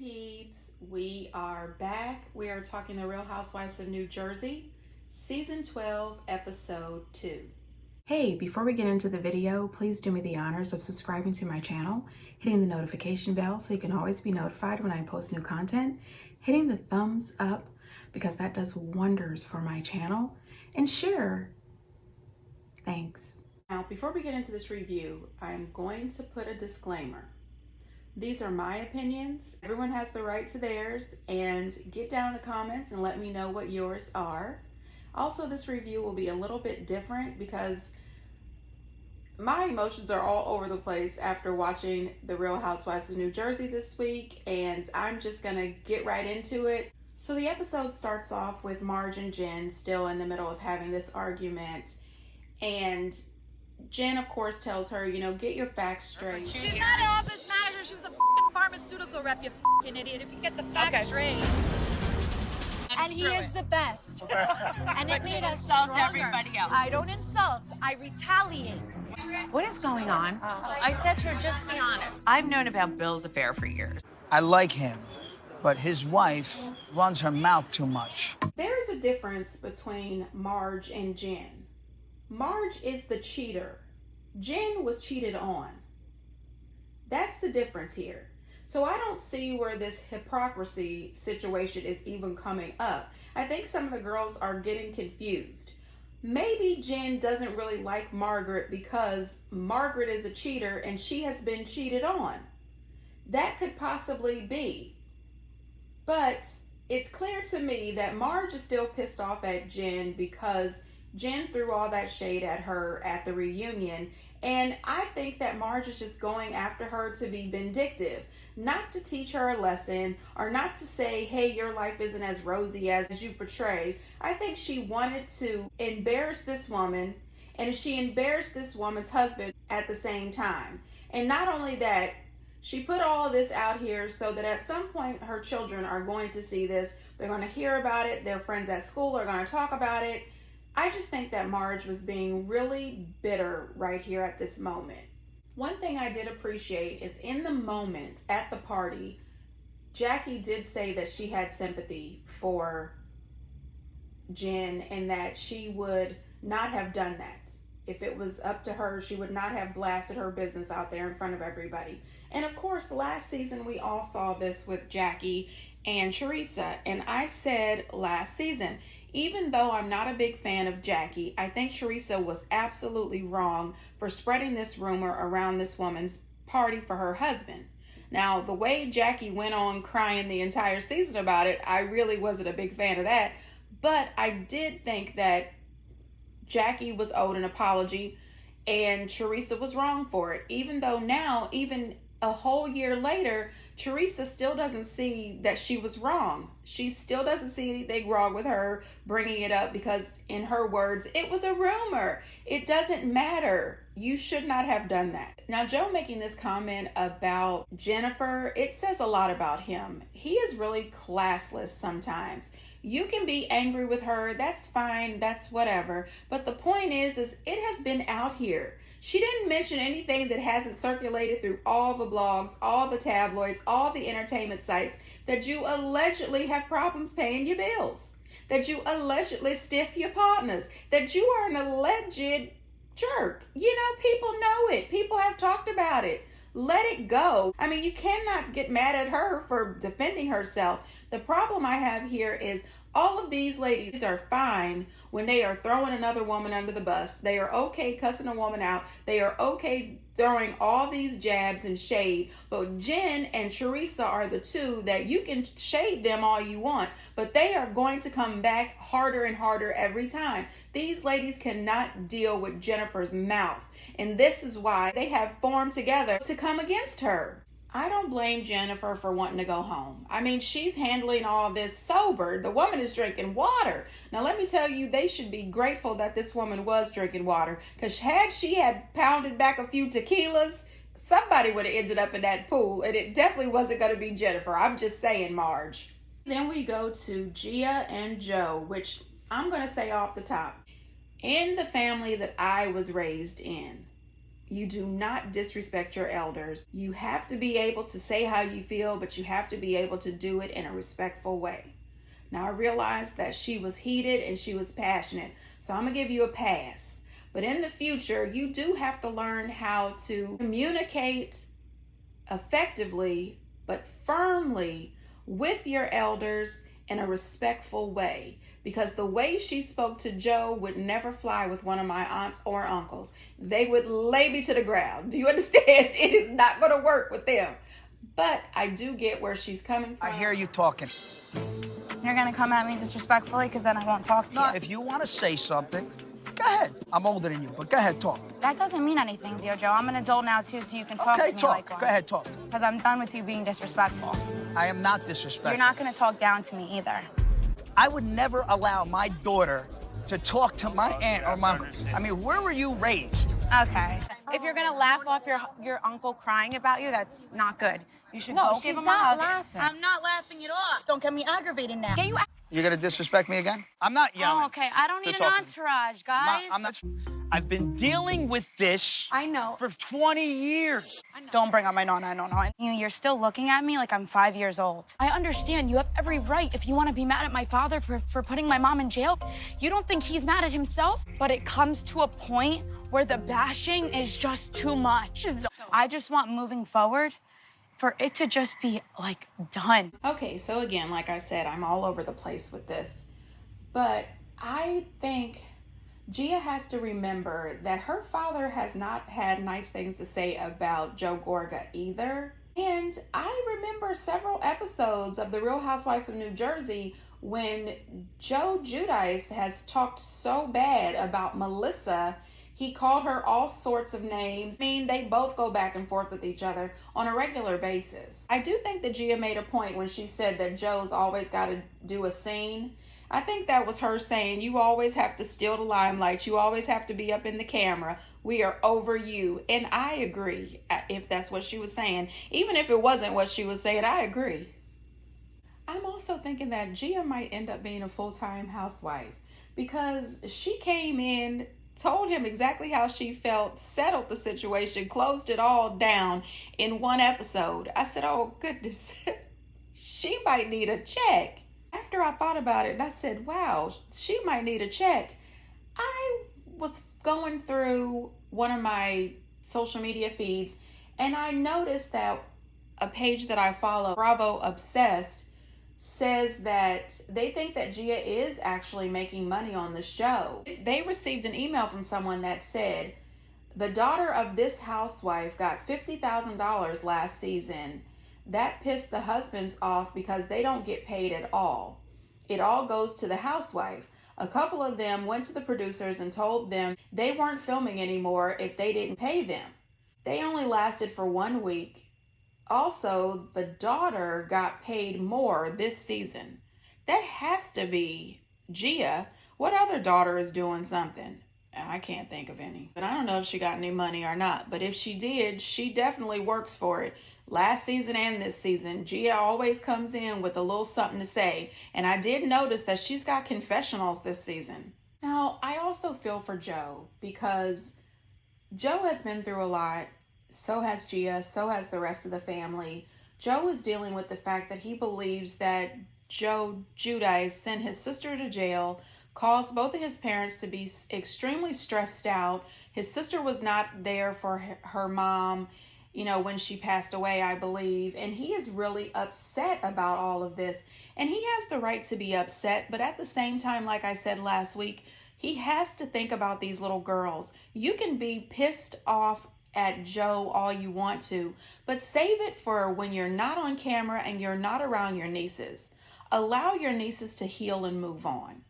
peeps, we are back. We are talking The Real Housewives of New Jersey, Season 12, Episode 2. Hey, before we get into the video, please do me the honors of subscribing to my channel, hitting the notification bell so you can always be notified when I post new content, hitting the thumbs up because that does wonders for my channel, and share. Thanks. Now, before we get into this review, I'm going to put a disclaimer. These are my opinions. Everyone has the right to theirs, and get down in the comments and let me know what yours are. Also, this review will be a little bit different because my emotions are all over the place after watching The Real Housewives of New Jersey this week, and I'm just gonna get right into it. So the episode starts off with Marge and Jen still in the middle of having this argument, and Jen, of course, tells her, get your facts straight. She's not an office manager. She was a pharmaceutical rep, you idiot. If you get the facts straight. And he is the best. And it made us stronger. Everybody else. I don't insult. I retaliate. What is going on? I said to her, just be honest. I've known about Bill's affair for years. I like him, but his wife runs her mouth too much. There's a difference between Marge and Jen. Marge is the cheater. Jen was cheated on. That's the difference here. So I don't see where this hypocrisy situation is even coming up. I think some of the girls are getting confused. Maybe Jen doesn't really like Margaret because Margaret is a cheater and she has been cheated on. That could possibly be. But it's clear to me that Marge is still pissed off at Jen because Jen threw all that shade at her at the reunion, and I think that Marge is just going after her to be vindictive, not to teach her a lesson or not to say, hey, your life isn't as rosy as you portray. I think she wanted to embarrass this woman, and she embarrassed this woman's husband at the same time. And not only that, she put all of this out here so that at some point her children are going to see this. They're going to hear about it. Their friends at school are going to talk about it. I just think that Marge was being really bitter right here at this moment. One thing I did appreciate is in the moment at the party, Jackie did say that she had sympathy for Jen and that she would not have done that. If it was up to her, she would not have blasted her business out there in front of everybody. And of course, last season we all saw this with Jackie and Teresa. And I said last season, even though I'm not a big fan of Jackie, I think Teresa was absolutely wrong for spreading this rumor around this woman's party for her husband. Now, the way Jackie went on crying the entire season about it, I really wasn't a big fan of that. But I did think that Jackie was owed an apology and Teresa was wrong for it. Even though now, even a whole year later, Teresa still doesn't see that she was wrong. She still doesn't see anything wrong with her bringing it up because, in her words, it was a rumor. It doesn't matter. You should not have done that. Now, Joe making this comment about Jennifer, it says a lot about him. He is really classless sometimes. You can be angry with her, that's fine, that's whatever. But the point is it has been out here. She didn't mention anything that hasn't circulated through all the blogs, all the tabloids, all the entertainment sites, that you allegedly have problems paying your bills, that you allegedly stiff your partners, that you are an alleged jerk. People know it. People have talked about it. Let it go. I mean, you cannot get mad at her for defending herself. The problem I have here is all of these ladies are fine when they are throwing another woman under the bus. They are okay cussing a woman out. They are okay throwing all these jabs and shade. But Jen and Teresa are the two that you can shade them all you want, but they are going to come back harder and harder every time. These ladies cannot deal with Jennifer's mouth, and this is why they have formed together to come against her. I don't blame Jennifer for wanting to go home. I mean, she's handling all this sober. The woman is drinking water. Now, let me tell you, they should be grateful that this woman was drinking water, because had she had pounded back a few tequilas, somebody would have ended up in that pool, and it definitely wasn't going to be Jennifer. I'm just saying, Marge. Then we go to Gia and Joe, which I'm going to say off the top. In the family that I was raised in, You do not disrespect your elders. You have to be able to say how you feel, but you have to be able to do it in a respectful way. Now, I realize that she was heated and she was passionate, so I'm going to give you a pass. But in the future, you do have to learn how to communicate effectively but firmly with your elders in a respectful way, because the way she spoke to Joe would never fly with one of my aunts or uncles. They would lay me to the ground. Do you understand? It is not going to work with them. But I do get where she's coming from. I hear you talking. You're gonna come at me disrespectfully, because then I won't talk to you. No, if you want to say something, go ahead. I'm older than you, but go ahead, talk. That doesn't mean anything, Zio Joe. I'm an adult now, too, so you can talk to me talk. like one. Go ahead, talk. Because I'm done with you being disrespectful. I am not disrespectful. You're not gonna talk down to me either. I would never allow my daughter to talk to my aunt or my uncle. I mean, where were you raised? Okay. If you're gonna laugh off your uncle crying about you, that's not good. You should go give him a hug. laughing. I'm not laughing at all. Don't get me aggravated now. Get you You're gonna disrespect me again? I'm not yelling. Oh, okay. I don't need an entourage, guys. I've been dealing with this I know. for 20 years. Don't bring up my 999. You're still looking at me like I'm 5 years old. I understand. You have every right if you want to be mad at my father for putting my mom in jail. You don't think he's mad at himself? But it comes to a point where the bashing is just too much. I just want moving forward for it to just be, like, done. Okay, so again, like I said, I'm all over the place with this. But I think Gia has to remember that her father has not had nice things to say about Joe Gorga either. And I remember several episodes of The Real Housewives of New Jersey when Joe Giudice has talked so bad about Melissa. He called her all sorts of names. I mean, they both go back and forth with each other on a regular basis. I do think that Gia made a point when she said that Joe's always got to do a scene. I think that was her saying, you always have to steal the limelight. You always have to be up in the camera. We are over you. And I agree, if that's what she was saying. Even if it wasn't what she was saying, I agree. I'm also thinking that Gia might end up being a full-time housewife, because she came in, told him exactly how she felt, settled the situation, closed it all down in one episode. I said, oh goodness, she might need a check. After I thought about it, I said, wow, she might need a check. I was going through one of my social media feeds, and I noticed that a page that I follow, Bravo Obsessed, says that they think that Gia is actually making money on the show. They received an email from someone that said, the daughter of this housewife got $50,000 last season. That pissed the husbands off because they don't get paid at all. It all goes to the housewife. A couple of them went to the producers and told them they weren't filming anymore if they didn't pay them. They only lasted for 1 week. Also, the daughter got paid more this season. That has to be Gia. What other daughter is doing something? I can't think of any. But I don't know if she got any money or not. But if she did, she definitely works for it. Last season and this season, Gia always comes in with a little something to say. And I did notice that she's got confessionals this season. Now, I also feel for Joe, because Joe has been through a lot. So has Gia. So has the rest of the family. Joe is dealing with the fact that he believes that Joe Giudice sent his sister to jail, caused both of his parents to be extremely stressed out. His sister was not there for her mom, when she passed away, I believe. And he is really upset about all of this. And he has the right to be upset. But at the same time, like I said last week, he has to think about these little girls. You can be pissed off at Joe all you want to, but save it for when you're not on camera and you're not around your nieces. Allow your nieces to heal and move on.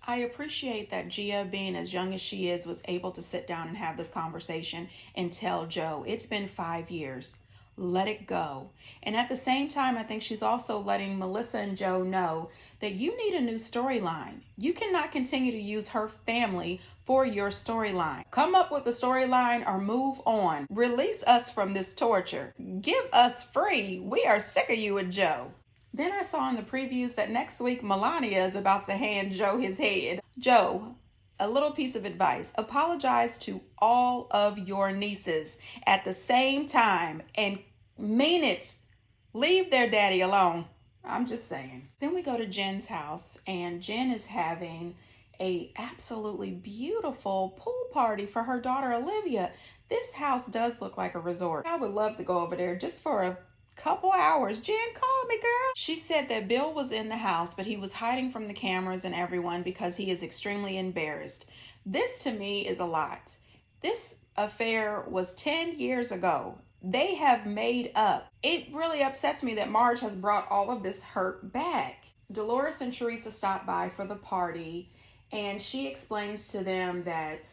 I appreciate that Gia, being as young as she is, was able to sit down and have this conversation and tell Joe, it's been 5 years. Let it go. And at the same time, I think she's also letting Melissa and Joe know that you need a new storyline. You cannot continue to use her family for your storyline. Come up with a storyline or move on. Release us from this torture. Give us free. We are sick of you and Joe. Then I saw in the previews that next week Melania is about to hand Joe his head. Joe, A little piece of advice: apologize to all of your nieces at the same time and mean it. Leave their daddy alone. I'm just saying. Then we go to Jen's house, and Jen is having a absolutely beautiful pool party for her daughter Olivia. This house does look like a resort. I would love to go over there just for a couple hours. Jen, call me, girl. She said that Bill was in the house, but he was hiding from the cameras and everyone because he is extremely embarrassed. This to me is a lot. This affair was 10 years ago. They have made up. It really upsets me that Marge has brought all of this hurt back. Dolores and Teresa stopped by for the party, and she explains to them that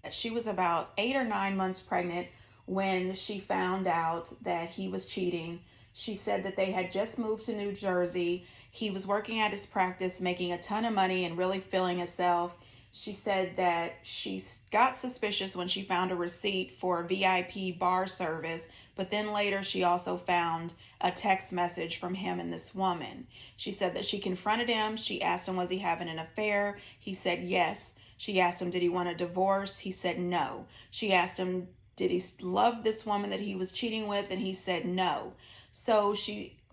she was about 8 or 9 months pregnant when she found out that he was cheating. She said that they had just moved to New Jersey. He was working at his practice, making a ton of money and really feeling himself. She said that she got suspicious when she found a receipt for VIP bar service, but then later she also found a text message from him and this woman. She said that she confronted him. She asked him, was he having an affair? He said yes. She asked him, did he want a divorce? He said no. She asked him, did he love this woman that he was cheating with? And he said no. So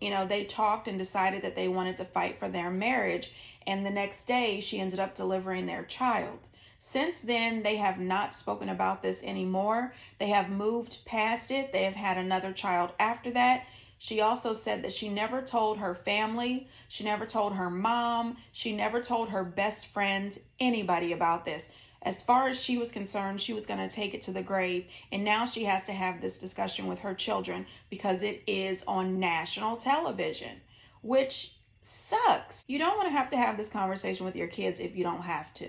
they talked and decided that they wanted to fight for their marriage. And the next day, she ended up delivering their child. Since then, they have not spoken about this anymore. They have moved past it. They have had another child after that. She also said that she never told her family. She never told her mom. She never told her best friend, anybody about this. As far as she was concerned, she was going to take it to the grave. And now she has to have this discussion with her children because it is on national television, which sucks. You don't want to have this conversation with your kids if you don't have to.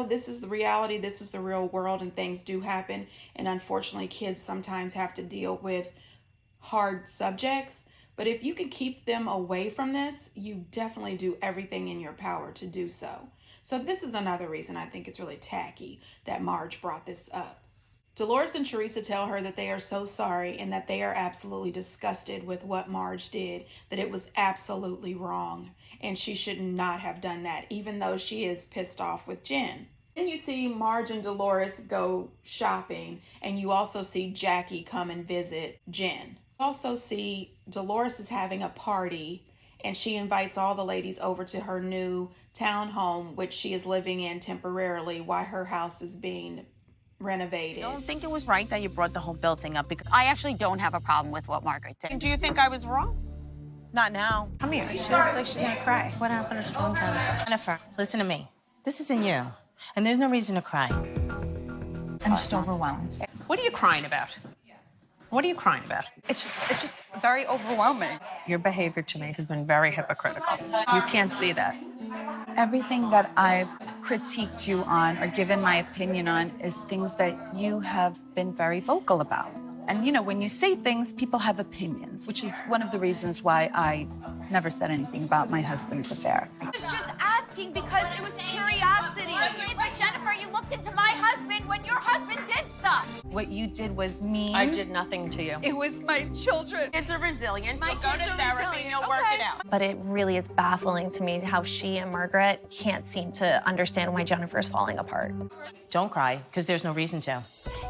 This is the reality. This is the real world, and things do happen. And unfortunately, kids sometimes have to deal with hard subjects. But if you can keep them away from this, you definitely do everything in your power to do so. So this is another reason I think it's really tacky that Marge brought this up. Dolores and Teresa tell her that they are so sorry and that they are absolutely disgusted with what Marge did, that it was absolutely wrong, and she should not have done that, even though she is pissed off with Jen. Then you see Marge and Dolores go shopping, and you also see Jackie come and visit Jen. You also see Dolores is having a party, and she invites all the ladies over to her new townhome, which she is living in temporarily while her house is being renovated. I don't think it was right that you brought the whole Bill thing up because I actually don't have a problem with what Margaret did. do you think I was wrong? Not now. Come here. She looks like she's gonna cry. What happened to Storm, Jennifer? Jennifer, listen to me. This isn't you, and there's no reason to cry. I'm just overwhelmed. What are you crying about? What are you crying about? It's just very overwhelming. Your behavior to me has been very hypocritical. You can't see that. Everything that I've critiqued you on or given my opinion on is things that you have been very vocal about. And when you say things, people have opinions, which is one of the reasons why I never said anything about my husband's affair. I was just asking because it was curiosity. But Jennifer, you looked into my husband when your husband did stuff. What you did was mean. I did nothing to you. It was my children. Kids are resilient. My You'll go kids to are therapy resilient. and you'll work it out. But it really is baffling to me how she and Margaret can't seem to understand why Jennifer's falling apart. Don't cry, because there's no reason to.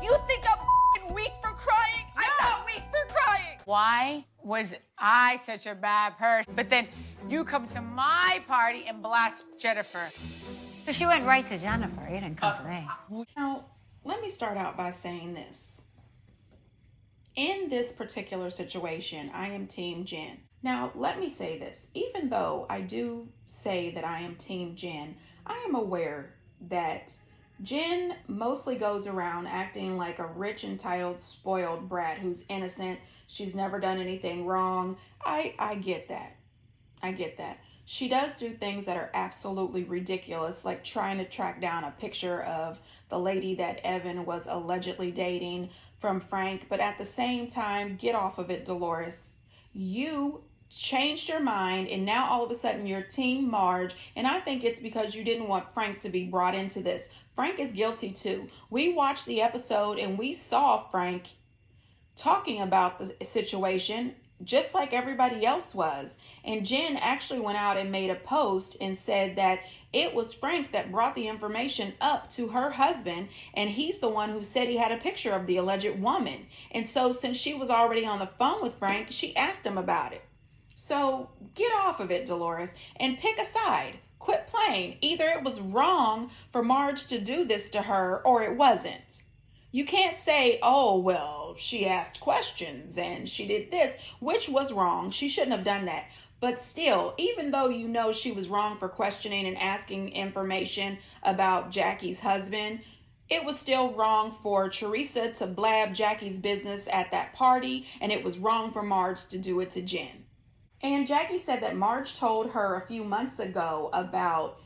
You think I'm weak for crying? I'm not weak for crying. Why was I such a bad person? But then you come to my party and blast Jennifer. So she went right to Jennifer. You didn't come to me. Now, let me start out by saying this. In this particular situation, I am Team Jen. Now, let me say this. Even though I do say that I am Team Jen, I am aware that Jen mostly goes around acting like a rich, entitled, spoiled brat who's innocent. She's never done anything wrong. I get that. I get that. She does do things that are absolutely ridiculous, like trying to track down a picture of the lady that Evan was allegedly dating from Frank. But at the same time, get off of it, Dolores. You changed your mind, and now all of a sudden you're Team Marge, and I think it's because you didn't want Frank to be brought into this. Frank is guilty too. We watched the episode and we saw Frank talking about the situation, just like everybody else was. And Jen actually went out and made a post and said that it was Frank that brought the information up to her husband, and he's the one who said he had a picture of the alleged woman. And so since she was already on the phone with Frank, she asked him about it. So get off of it, Dolores, and pick a side. Quit playing. Either it was wrong for Marge to do this to her or it wasn't. You can't say, oh, well, she asked questions and she did this, which was wrong. She shouldn't have done that. But still, even though you know she was wrong for questioning and asking information about Jackie's husband, it was still wrong for Teresa to blab Jackie's business at that party, and it was wrong for Marge to do it to Jen. And Jackie said that Marge told her a few months ago about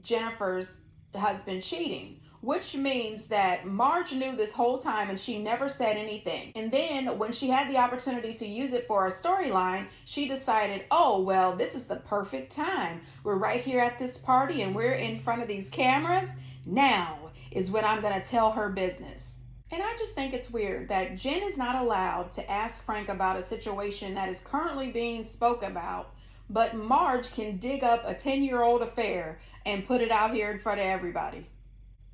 Jennifer's husband cheating, which means that Marge knew this whole time and she never said anything. And then when she had the opportunity to use it for a storyline, she decided, oh, well, this is the perfect time. We're right here at this party and we're in front of these cameras. Now is when I'm going to tell her business. And I just think it's weird that Jen is not allowed to ask Frank about a situation that is currently being spoke about, but Marge can dig up a 10-year-old affair and put it out here in front of everybody.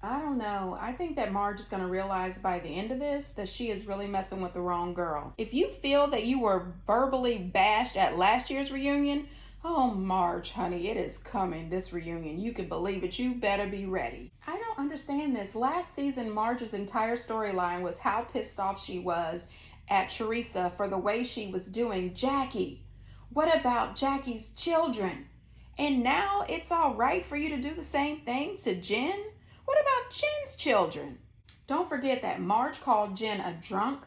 I don't know. I think that Marge is going to realize by the end of this that she is really messing with the wrong girl. If you feel that you were verbally bashed at last year's reunion, oh, Marge, honey, it is coming, this reunion. You can believe it. You better be ready. I don't understand this. Last season, Marge's entire storyline was how pissed off she was at Teresa for the way she was doing Jackie. What about Jackie's children? And now it's all right for you to do the same thing to Jen? What about Jen's children? Don't forget that Marge called Jen a drunk,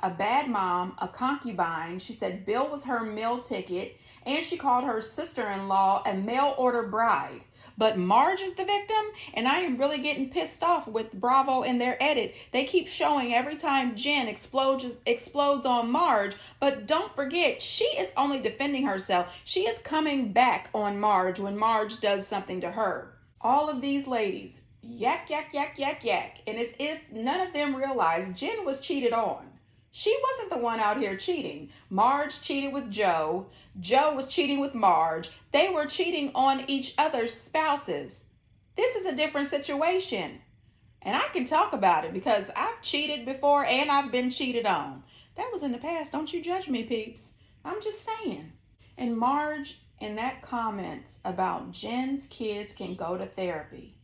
a bad mom, a concubine. She said Bill was her meal ticket, and she called her sister-in-law a mail-order bride. But Marge is the victim, and I am really getting pissed off with Bravo and their edit. They keep showing every time Jen explodes on Marge, but don't forget, she is only defending herself. She is coming back on Marge when Marge does something to her. All of these ladies, yak, yak, yak, yak, yak, and it's if none of them realize Jen was cheated on. She wasn't the one out here cheating. Marge cheated with Joe. Joe was cheating with Marge. They were cheating on each other's spouses. This is a different situation. And I can talk about it because I've cheated before and I've been cheated on. That was in the past. Don't you judge me, peeps. I'm just saying. And Marge, in that comment about Jen's kids can go to therapy,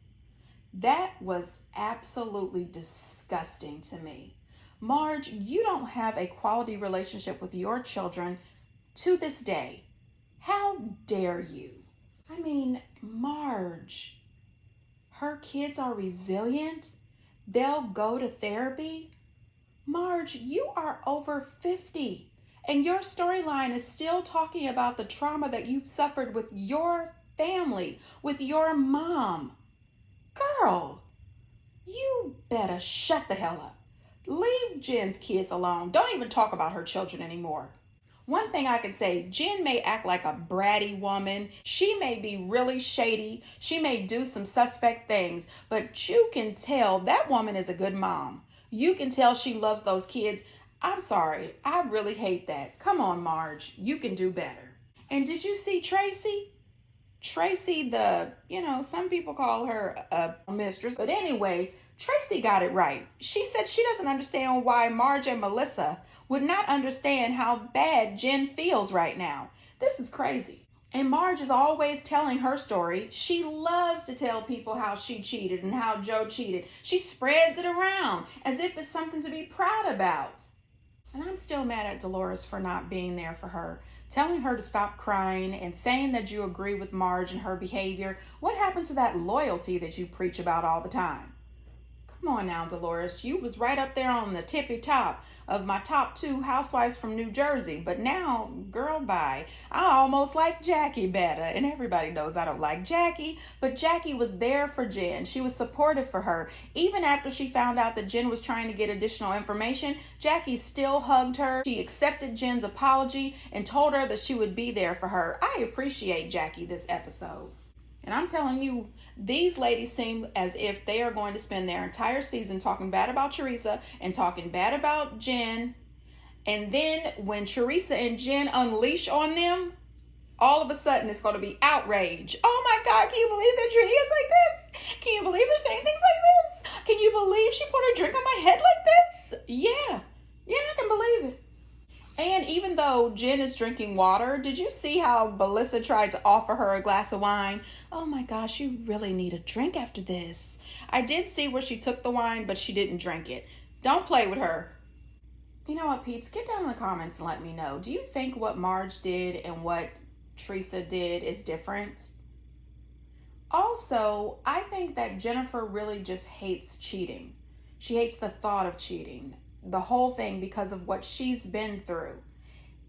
that was absolutely disgusting to me. Marge, you don't have a quality relationship with your children to this day. How dare you? I mean, Marge, her kids are resilient. They'll go to therapy. Marge, you are over 50, and your storyline is still talking about the trauma that you've suffered with your family, with your mom. Girl, you better shut the hell up. Leave Jen's kids alone. Don't even talk about her children anymore. One thing I can say, Jen may act like a bratty woman. She may be really shady. She may do some suspect things, but you can tell that woman is a good mom. You can tell she loves those kids. I'm sorry. I really hate that. Come on, Marge. You can do better. And did you see Tracy? Tracy, some people call her a mistress, but anyway, Tracy got it right. She said she doesn't understand why Marge and Melissa would not understand how bad Jen feels right now. This is crazy. And Marge is always telling her story. She loves to tell people how she cheated and how Joe cheated. She spreads it around as if it's something to be proud about. And I'm still mad at Dolores for not being there for her, telling her to stop crying and saying that you agree with Marge and her behavior. What happened to that loyalty that you preach about all the time? Come on now, Dolores. You was right up there on the tippy top of my top 2 housewives from New Jersey. But now, girl, bye. I almost like Jackie better. And everybody knows I don't like Jackie. But Jackie was there for Jen. She was supportive for her. Even after she found out that Jen was trying to get additional information, Jackie still hugged her. She accepted Jen's apology and told her that she would be there for her. I appreciate Jackie this episode. And I'm telling you, these ladies seem as if they are going to spend their entire season talking bad about Teresa and talking bad about Jen And then when Teresa and Jen unleash on them, all of a sudden it's going to be outrage. Oh my God, can you believe they're treating us like this? Can you believe they're saying things like this? Can you believe she put her drink on my head like this? Yeah, I can believe it. And even though Jen is drinking water, did you see how Melissa tried to offer her a glass of wine? Oh my gosh, you really need a drink after this. I did see where she took the wine, but she didn't drink it. Don't play with her. You know what, peeps? Get down in the comments and let me know. Do you think what Marge did and what Teresa did is different? Also, I think that Jennifer really just hates cheating. She hates the thought of cheating, the whole thing, because of what she's been through.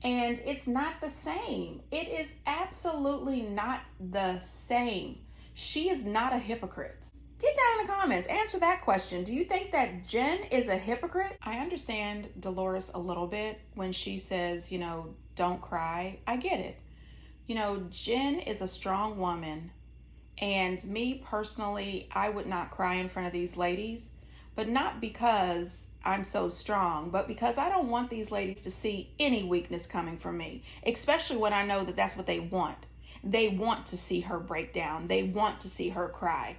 And it's not the same. It is absolutely not the same. She is not a hypocrite. Get down in the comments, answer that question. Do you think that Jen is a hypocrite? I understand Dolores a little bit when she says, don't cry. I get it. Jen is a strong woman, and me personally, I would not cry in front of these ladies, but not because I'm so strong, but because I don't want these ladies to see any weakness coming from me, especially when I know that that's what they want. They want to see her break down. They want to see her cry.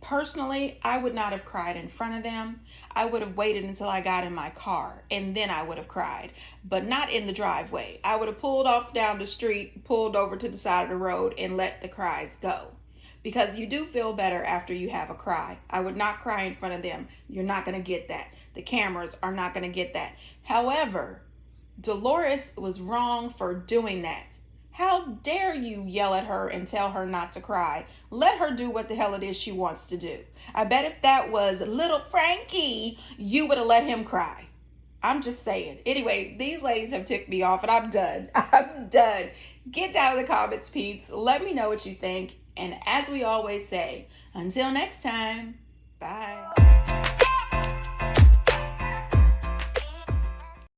Personally, I would not have cried in front of them. I would have waited until I got in my car, and then I would have cried, but not in the driveway. I would have pulled off down the street, pulled over to the side of the road, and let the cries go. Because you do feel better after you have a cry. I would not cry in front of them. You're not going to get that. The cameras are not going to get that. However, Dolores was wrong for doing that. How dare you yell at her and tell her not to cry? Let her do what the hell it is she wants to do. I bet if that was little Frankie, you would have let him cry. I'm just saying. Anyway, these ladies have ticked me off and I'm done. I'm done. Get down in the comments, peeps. Let me know what you think. And as we always say, until next time, bye.